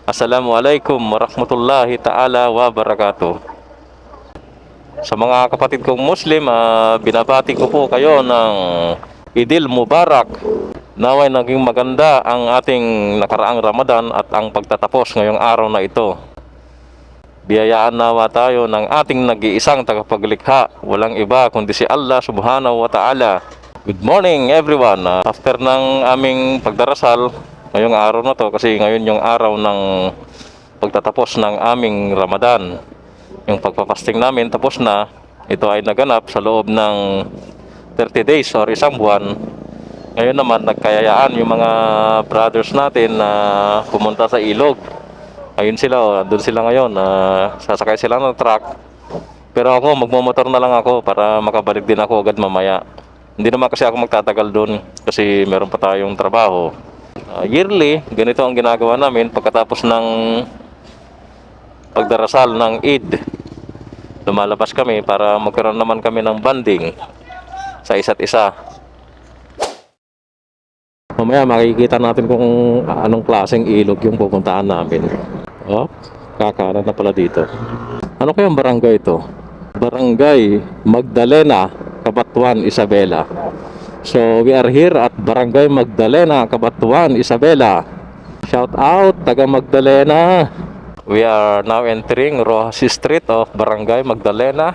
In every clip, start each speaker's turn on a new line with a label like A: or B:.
A: Assalamualaikum warahmatullahi ta'ala wabarakatuh. Sa mga kapatid kong Muslim, binabati ko po kayo ng Idil Mubarak. Naway naging maganda ang ating nakaraang Ramadan at ang pagtatapos ngayong araw na ito. Biyayaan nawa tayo ng ating nag-iisang tagapaglikha, walang iba kundi si Allah subhanahu wa ta'ala. Good morning everyone. After ng aming pagdarasal ngayong araw na to, kasi ngayon yung araw ng pagtatapos ng aming Ramadan, yung pagpapasting namin tapos na. Ito ay naganap sa loob ng 30 days or isang buwan. Ngayon naman nagkayayaan yung mga brothers natin na pumunta sa ilog. Ayun sila, doon sila ngayon, sasakay sila ng truck. Pero ako magmomotor na lang ako para makabalik din ako agad mamaya. Hindi naman kasi ako magtatagal doon kasi meron pa tayong trabaho. Yearly, ganito ang ginagawa namin pagkatapos ng pagdarasal ng Eid. Lumalabas kami para magkaroon naman kami ng bonding sa isa't isa. Mamaya makikita natin kung anong klaseng ilog yung pupuntahan namin. Oh, kakanan na pala dito. Ano kayang barangay ito? Barangay Magdalena, Cabanatuan, Isabela. So we are here at Barangay Magdalena, Cabanatuan, Isabela. Shout out taga Magdalena. We are now entering Rojas Street of Barangay Magdalena.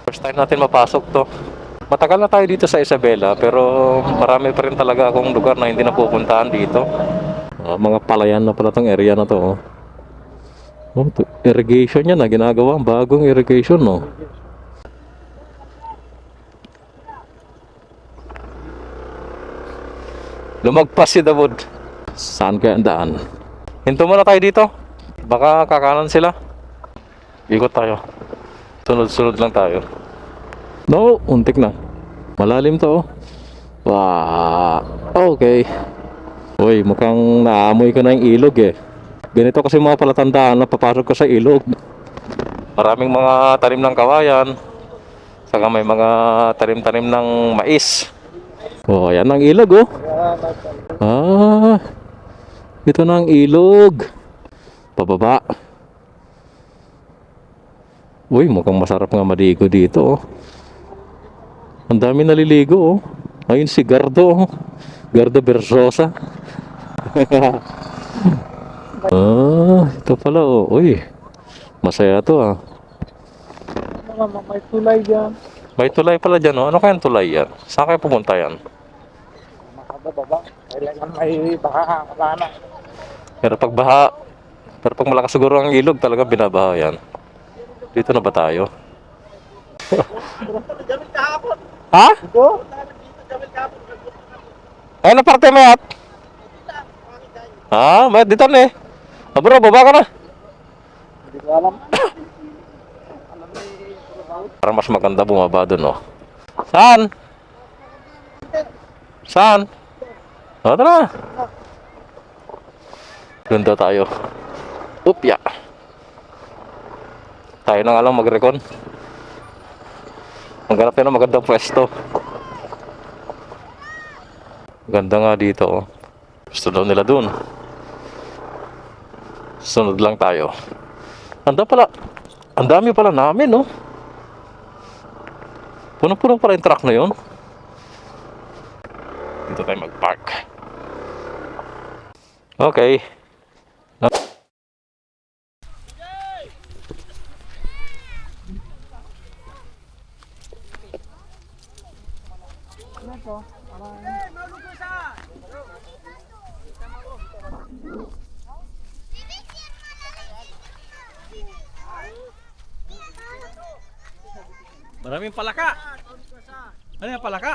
A: First time natin mapasok to. Matagal na tayo dito sa Isabela, pero marami pa rin talaga akong lugar na hindi napupuntahan dito. Mga palayan na pala tong area na to. Irrigation yan na ginagawa, bagong irrigation, no. Lumagpas si Davod. Saan kaya ang daan? Hinto muna tayo dito. Baka kakanan sila. Ikot tayo. Sunod-sunod lang tayo. No, untik na. Malalim to, oh. Wow. Okay. Uy, mukhang naamoy ko na yung ilog eh. Ganito kasi mga palatandaan na papasok ko sa ilog. Maraming mga tanim ng kawayan. Saka may mga tanim-tanim ng mais. Oh, yan ang ilog, oh. Ito na ang ilog. Pababa. Uy, mukhang masarap nga maligo dito, oh. Ang dami naliligo, oh. Ayun si Gardo, oh. Gardo Bersosa. Ito pala, oh. Uy, masaya to, ah.
B: May tulay dyan.
A: May tulay pala dyan, oh. Ano kayang tulay yan? Saan kayo pumunta yan?
B: Makababa. Kailangan may baka, wala na.
A: Pero pag malakas siguro ang ilog, talaga binabaha yan. Dito na ba tayo? Ha?
B: Ito?
A: Ay, na parte mo yat? May dito na eh. Bro, baba ka na.
B: Hindi ko alam.
A: Para mas maganda bumaba dun, oh. Saan? Saan? Tara. Doon daw tayo. Upya. Tayo na nga lang mag-recon. Maghanap tayo ng magandang pwesto. Ganda nga dito, oh. Gusto daw nila dun. Sunod lang tayo. Ang dami pala namin, no? Puno-puno pala yung truck na yun. Dito tayo mag-park. Okay. Maraming palaka. Ano yung palaka?